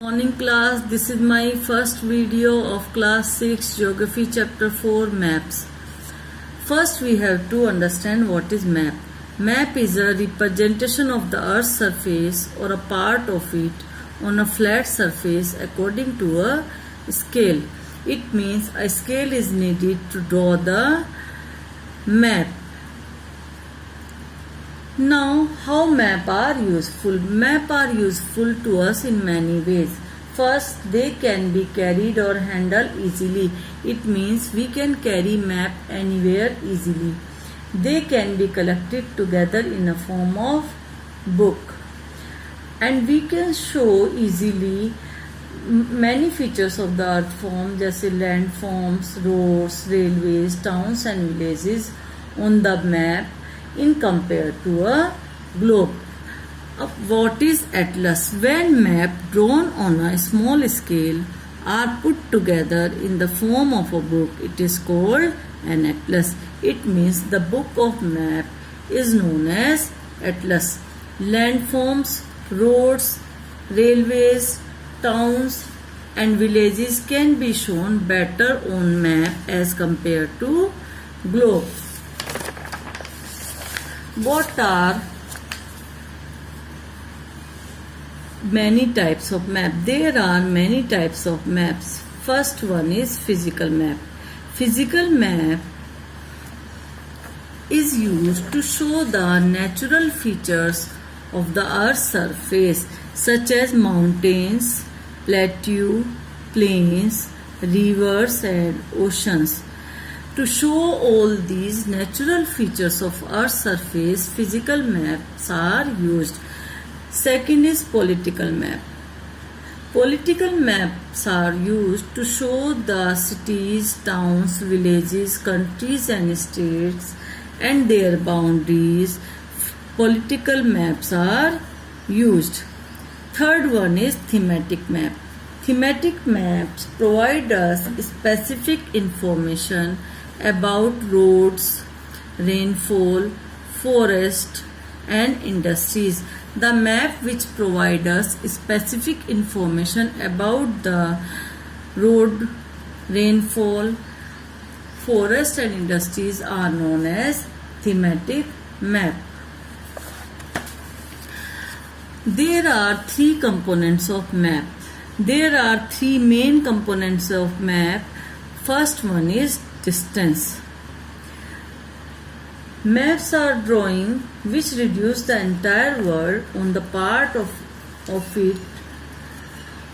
Morning class, this is my first video of class 6 geography chapter 4 maps. First we have to understand what is map. Map is a representation of the earth's surface or a part of it on a flat surface according to a scale. It means a scale is needed to draw the map. Now, how map are useful? Map are useful to us in many ways. First, they can be carried or handled easily. It means we can carry map anywhere easily. They can be collected together in a form of book. And we can show easily many features of the earth form, जैसे landforms, roads, railways, towns and villages on the map in compared to a globe. What is atlas? When map drawn on a small scale are put together in the form of a book, it is called an atlas. It means the book of map is known as atlas. Landforms, roads, railways, towns and villages can be shown better on map as compared to globe. What are many types of map? There are many types of maps. First one is physical map. Physical map is used to show the natural features of the earth's surface such as mountains, plateaus, plains, rivers and oceans. To show all these natural features of Earth's surface, physical maps are used. Second is political map. Political maps are used to show the cities, towns, villages, countries and states and their boundaries. Political maps are used. Third one is thematic map. Thematic maps provide us specific information about roads, rainfall, forest and industries. The map which provide us specific information about the road, rainfall, forest and industries are known as thematic map. There are three components of map. There are three main components of map. First one is distance. Maps are drawing which reduce the entire world on the part of it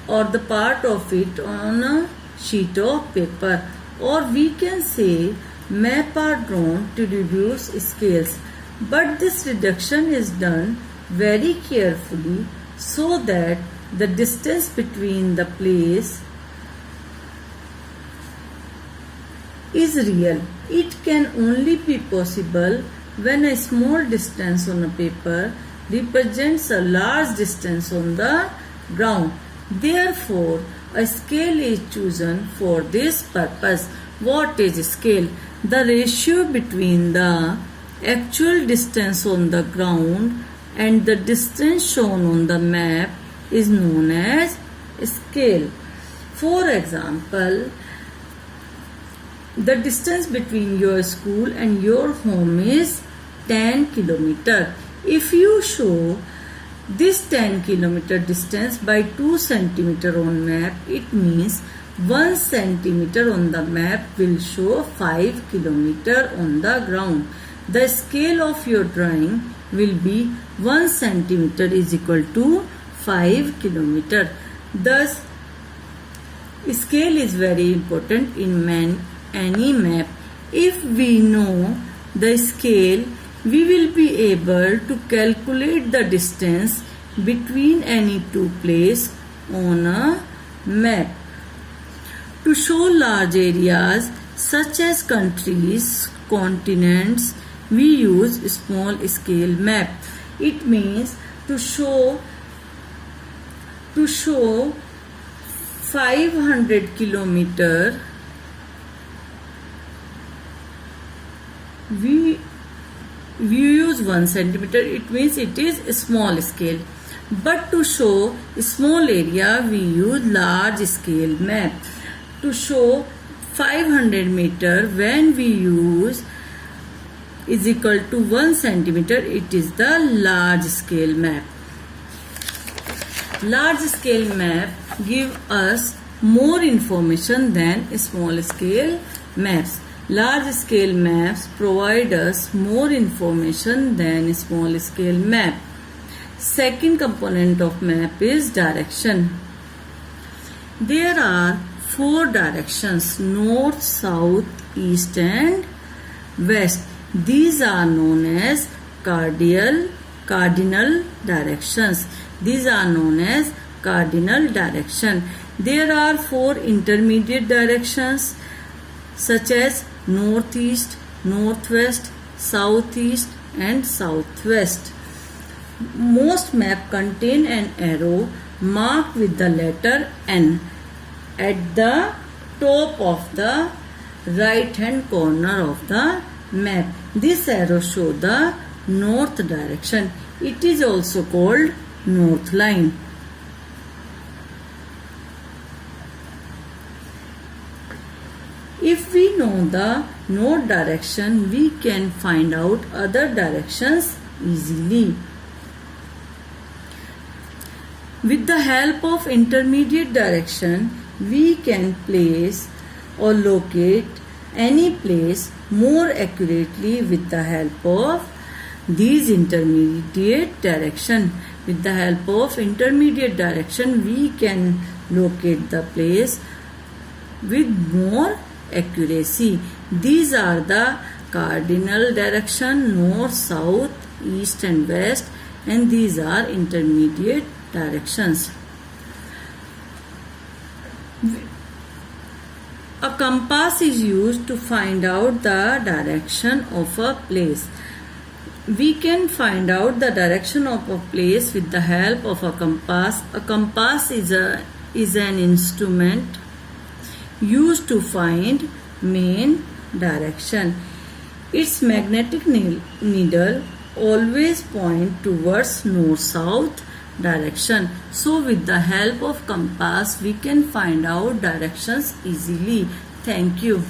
or the part of it on a sheet of paper, or we can say map are drawn to reduce scales, but this reduction is done very carefully so that the distance between the place is real. It can only be possible when a small distance on a paper represents a large distance on the ground. Therefore, a scale is chosen for this purpose. What is scale? The ratio between the actual distance on the ground and the distance shown on the map is known as scale. For example, the distance between your school and your home is 10 km. If you show this 10 km distance by 2 cm on map, it means 1 cm on the map will show 5 km on the ground. The scale of your drawing will be 1 cm is equal to 5 km. Thus, scale is very important in any map. If we know the scale, we will be able to calculate the distance between any two places on a map. To show large areas such as countries, continents, we use small scale map. It means to show 500 kilometer, we use 1 centimeter. It means it is a small scale. But to show small area, we use large scale map. To show 500 meter, when we use is equal to 1 centimeter, it is the large scale map. Large scale map give us more information than small scale maps. Large scale maps provide us more information than small scale map. Second component of map is direction. There are 4 directions: north, south, east and west. These are known as cardinal directions. These are known as cardinal direction. There are 4 intermediate directions such as northeast, northwest, southeast and southwest. Most maps contain an arrow marked with the letter N at the top of the right hand corner of the map. This arrow shows the north direction. It is also called north line. If we know the north direction, we can find out other directions easily. With the help of intermediate direction, we can place or locate any place more accurately with the help of these intermediate direction. With the help of intermediate direction, we can locate the place with more accuracy. These are the cardinal direction: north, south, east and west, and these are intermediate directions. A compass is used to find out the direction of a place. We can find out the direction of a place with the help of a compass. A compass is an instrument used to find main direction. Its magnetic needle always point towards north-south direction. So with the help of compass, we can find out directions easily. Thank you.